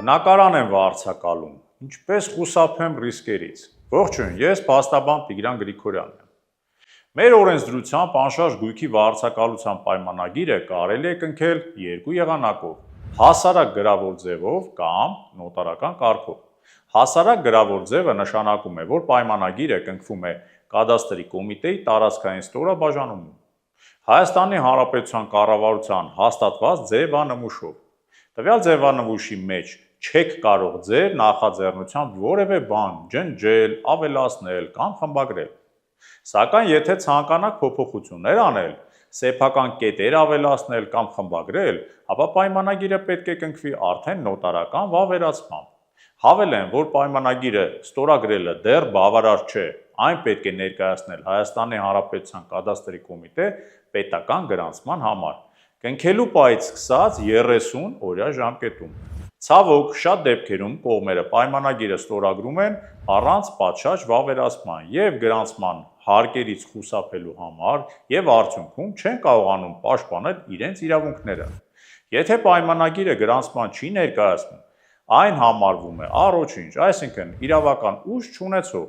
Բնակարան եմ վարձակալում, ինչպես խուսափեմ ռիսկերից։ Ողջույն, ես փաստաբան Տիգրան Գրիգորյանն եմ։ Մեր օրենսդրությամբ անշարժ գույքի վարձակալության պայմանագիրը կարելի է կնքել երկու եղանակով՝ հասարակ գրավոր ձևով կամ նոտարական կարգով։ Հասարակ գրավոր ձևը նշանակում է, որ պայմանագիրը կնքվում է կադաստրի կոմիտեի տարածքային ստորաբաժանումում Հայաստանի Հանրապետության կառավարության հաստատված ձևանմուշով։ Տվյալ ձևանմուշի մեջ չեք կարող ձեր նախաձեռնությամբ որևէ բան ջնջել, ավելացնել կամ խմբագրել։ Սակայն եթե ցանկանաք փոփոխություններ անել, սեփական կետեր ավելացնել կամ խմբագրել, ապա պայմանագիրը պետք է կնքվի արդեն նոտարական վավերացմամբ։ Հավելեմ, որ պայմանագիրը ստորագրելը դեռ բավարար չէ, այն պետք է ներկայացնել Հայաստանի Հանրապետության կադաստրի կոմիտե պետական գրանցման համար, կնքելու պահից սկսած 30 օրյա ժամկետում։ Ցավոք, շատ դեպքերում կողմերը պայմանագիրը ստորագրում են առանց պատշաճ վավերացման և գրանցման հարկերից խուսափելու համար և արդյունքում չեն կարողանում պաշտպանել իրենց իրավունքները։ Եթե պայմանագիրը գրանցման չի ներկայացնում, այն համարվում է առոչինչ, այսինքն իրավական ուժ չունեցող։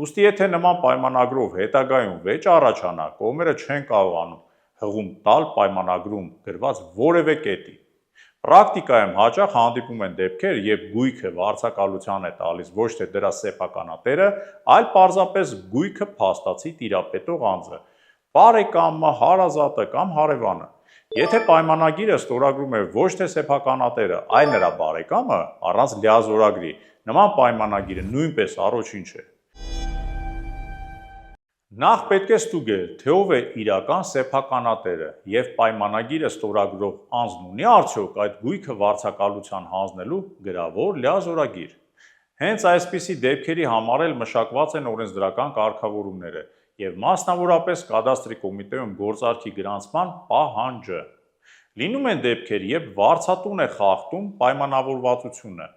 Ուստի եթե նման պայմանագրով հետագայում վեճ առաջանա, կողմերը չեն կարողանում հղում տալ պայմանագրում գրված որևէ կետի։ Պրակտիկայում հաճախ հանդիպում են դեպքեր, երբ գույքը վարձակալության է տալիս ոչ թե դրա սեփականատերը, այլ պարզապես գույքը փաստացի տիրապետող անձը, բարեկամը, հարազատը կամ հարևանը։ Եթե պայմանագիրը ստորագրում է ոչ թե սեփականատերը, այլ նրա բարեկամը, առանց լիազորագրի, նման պայմանագիրը նույնպես առոչինչ է։ Նախ պետք է ստուգել, թե ով է իրական սեփականատերը և պայմանագիրը ստորագրող անձն ունի արդյոք այդ գույքը վարձակալության հանձնելու գրավոր լիազորագիր։ Հենց այսպիսի դեպքերի համար էլ մշակված են օրենսդրական կարգավորումները և մասնավորապես կադաստրի կոմիտեում գործարքի գրանցման պահանջը։ Լինում են դեպքեր, երբ վարձատուն է խախտում պայմանավորվածությունը,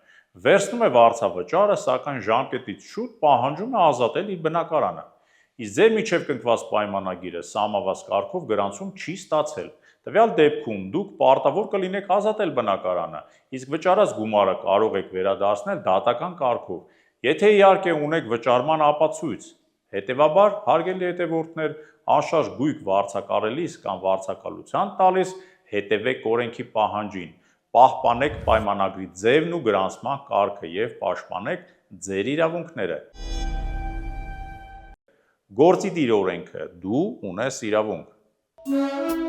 վերցնում է վարձավճարը, սակայն ժամկետից շուտ պահանջում է ազատել իր բնակարանը։ Իսկ ձեր միջև կնքված պայմանագիրը սահմանված կարգով գրանցում չի ստացել։ Տվյալ դեպքում դուք պարտավոր կլինեք ազատել բնակարանը, իսկ վճարած գումարը կարող եք վերադարձնել դատական կարգով, եթե իհարկե ունեք վճարման ապացույց։ Հետևաբար, հարգելի հետևորդներ, անշարժ գույք վարձակալելիս կամ վարձակալության տալիս հետևեք օրենքի պահանջին, պահպանեք պայմանագրի ձևն ու գրանցման կարգը և պաշտպանեք ձեր իրավունքները։ Գործի տիր օրենքը, դու ունես իրավունք։